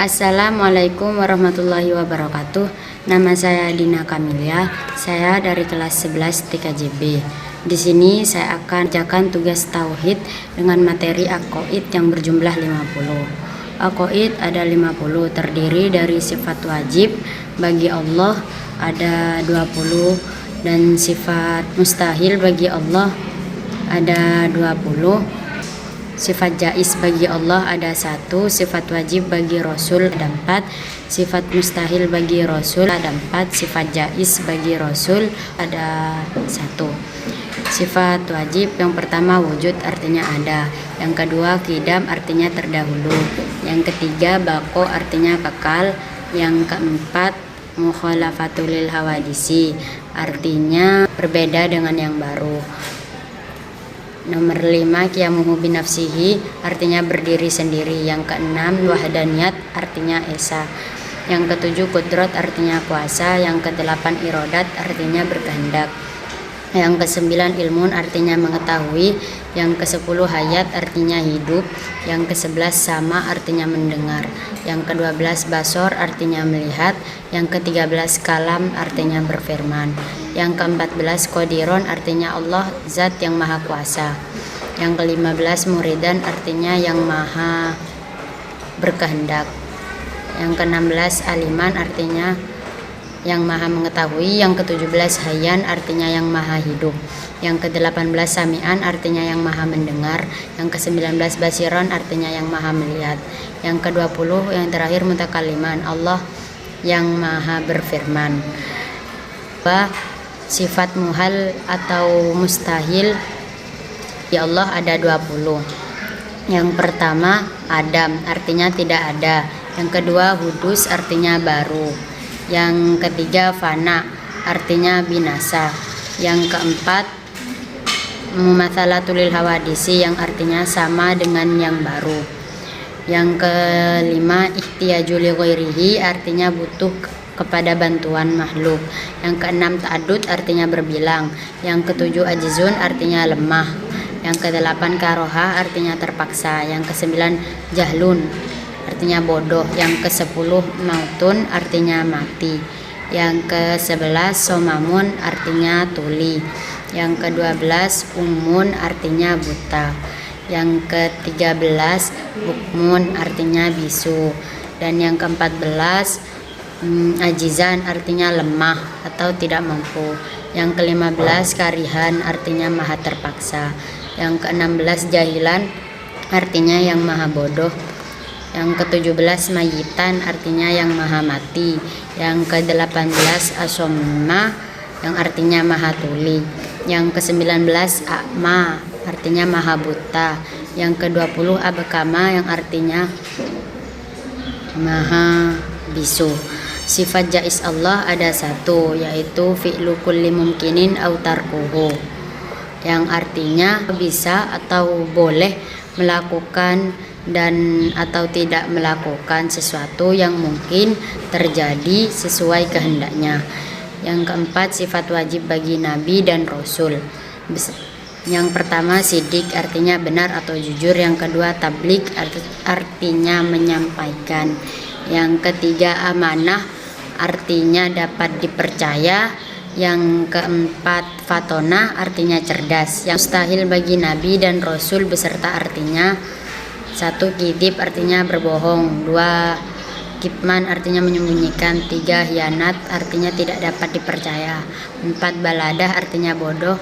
Assalamualaikum warahmatullahi wabarakatuh. Nama saya Dina Kamilia. Saya dari kelas 11 TKJB. Di sini saya akan mengerjakan tugas tauhid dengan materi aqaid yang berjumlah 50. Aqaid ada 50, terdiri dari sifat wajib bagi Allah ada 20 dan sifat mustahil bagi Allah ada 20. Sifat jais bagi Allah ada 1, sifat wajib bagi Rasul ada 4, sifat mustahil bagi Rasul ada 4, sifat jais bagi Rasul ada 1. Sifat wajib yang pertama wujud artinya ada, yang kedua qidam artinya terdahulu, yang ketiga baqo artinya kekal, yang keempat mukhalafatul lil hawadisi artinya berbeda dengan yang baru. Nomor 5 qiyamuhu binafsihi artinya berdiri sendiri. Yang keenam wahdaniyat artinya esa. Yang ketujuh qudrat artinya kuasa. Yang kedelapan irodat artinya berkehendak. Yang kesembilan ilmun artinya mengetahui. Yang kesepuluh hayat artinya hidup. Yang kesebelas sama artinya mendengar. Yang kedua belas basor artinya melihat. Yang ketiga belas kalam artinya berfirman. Yang keempat belas qadiron artinya Allah zat yang maha kuasa. Yang kelima belas muridan artinya yang maha berkehendak. Yang keenam belas aliman artinya yang maha mengetahui. Yang ke-17 hayyan artinya yang maha hidup. Yang ke-18 sami'an artinya yang maha mendengar. Yang ke-19 basiron artinya yang maha melihat. Yang ke-20 yang terakhir mutakaliman Allah yang maha berfirman. Sifat muhal atau mustahil ya Allah ada 20. Yang pertama adam artinya tidak ada. Yang kedua hudus artinya baru. Yang ketiga fana artinya binasa. Yang keempat mumatsalatul lil hawadisi yang artinya sama dengan yang baru. Yang kelima ihtiyaju li ghairihi artinya butuh kepada bantuan makhluk. Yang keenam ta'addud artinya berbilang. Yang ketujuh ajizun artinya lemah. Yang kedelapan karoha artinya terpaksa. Yang kesembilan jahlun artinya bodoh. Yang ke-10 mautun artinya mati. Yang ke-11 somamun artinya tuli. Yang ke-12 umun artinya buta. Yang ke-13 bukmun artinya bisu. Dan yang ke-14 ajizan artinya lemah atau tidak mampu. Yang ke-15 karihan artinya maha terpaksa. Yang ke-16 jahilan artinya yang maha bodoh. Yang ke-17 mayitan artinya yang maha mati. Yang ke-18 asomma yang artinya maha tuli. Yang ke-19 akma artinya maha buta. Yang ke-20 abkama yang artinya maha bisu. Sifat jais Allah ada 1, yaitu fi'lu kulli mumkinin aw tarkuhu, yang artinya bisa atau boleh melakukan dan atau tidak melakukan sesuatu yang mungkin terjadi sesuai kehendaknya. Yang keempat sifat wajib bagi Nabi dan Rasul. Yang pertama sidik artinya benar atau jujur. Yang kedua tablik artinya menyampaikan. Yang ketiga amanah artinya dapat dipercaya. Yang keempat fatona artinya cerdas. Yang mustahil bagi Nabi dan Rasul beserta artinya 1 kidib artinya berbohong, 2 kitman artinya menyembunyikan, 3 hianat artinya tidak dapat dipercaya, 4 baladah artinya bodoh.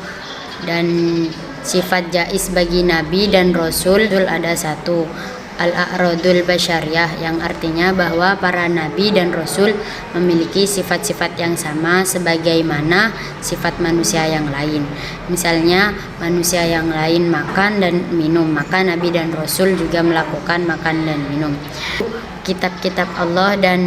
Dan sifat jais bagi Nabi dan Rasul ada 1 al-a'radul basyariyah, yang artinya bahwa para nabi dan rasul memiliki sifat-sifat yang sama sebagaimana sifat manusia yang lain. Misalnya manusia yang lain makan dan minum, maka nabi dan rasul juga melakukan makan dan minum. Kitab-kitab Allah dan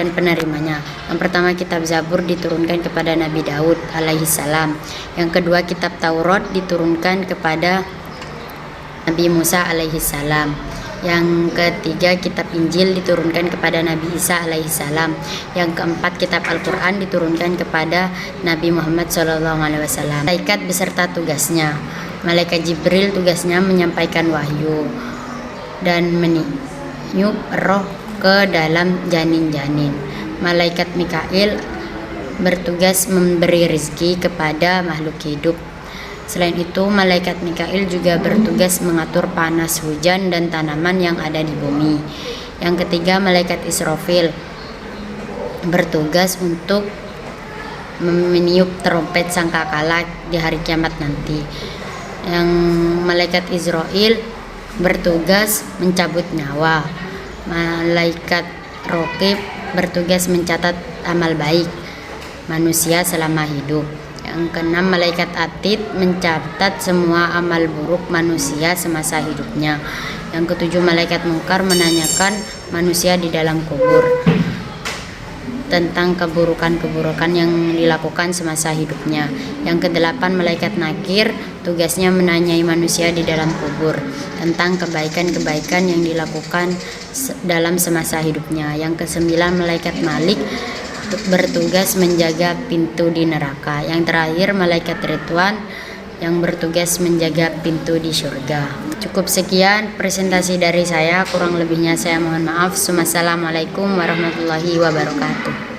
penerimanya. Yang pertama kitab Zabur diturunkan kepada Nabi Daud alaihi salam. Yang kedua kitab Taurat diturunkan kepada Nabi Musa alaihi salam. Yang ketiga kitab Injil diturunkan kepada Nabi Isa alaihi salam. Yang keempat kitab Al-Quran diturunkan kepada Nabi Muhammad sallallahu alaihi wasallam. Malaikat beserta tugasnya. Malaikat Jibril tugasnya menyampaikan wahyu dan meniup roh ke dalam janin-janin. Malaikat Mikail bertugas memberi rezeki kepada makhluk hidup. Selain itu, malaikat Mikail juga bertugas mengatur panas hujan dan tanaman yang ada di bumi. Yang ketiga, malaikat Israfil bertugas untuk meniup trompet sangkakala di hari kiamat nanti. Yang malaikat Israel bertugas mencabut nyawa. Malaikat Raqib bertugas mencatat amal baik manusia selama hidup. Yang keenam, malaikat Atid mencatat semua amal buruk manusia semasa hidupnya. Yang ketujuh, malaikat Mungkar menanyakan manusia di dalam kubur tentang keburukan-keburukan yang dilakukan semasa hidupnya. Yang kedelapan, malaikat Nakir tugasnya menanyai manusia di dalam kubur tentang kebaikan-kebaikan yang dilakukan dalam semasa hidupnya. Yang kesembilan, malaikat Malik bertugas menjaga pintu di neraka. Yang terakhir, malaikat Ridwan yang bertugas menjaga pintu di surga. Cukup sekian presentasi dari saya, kurang lebihnya saya mohon maaf. Wassalamualaikum warahmatullahi wabarakatuh.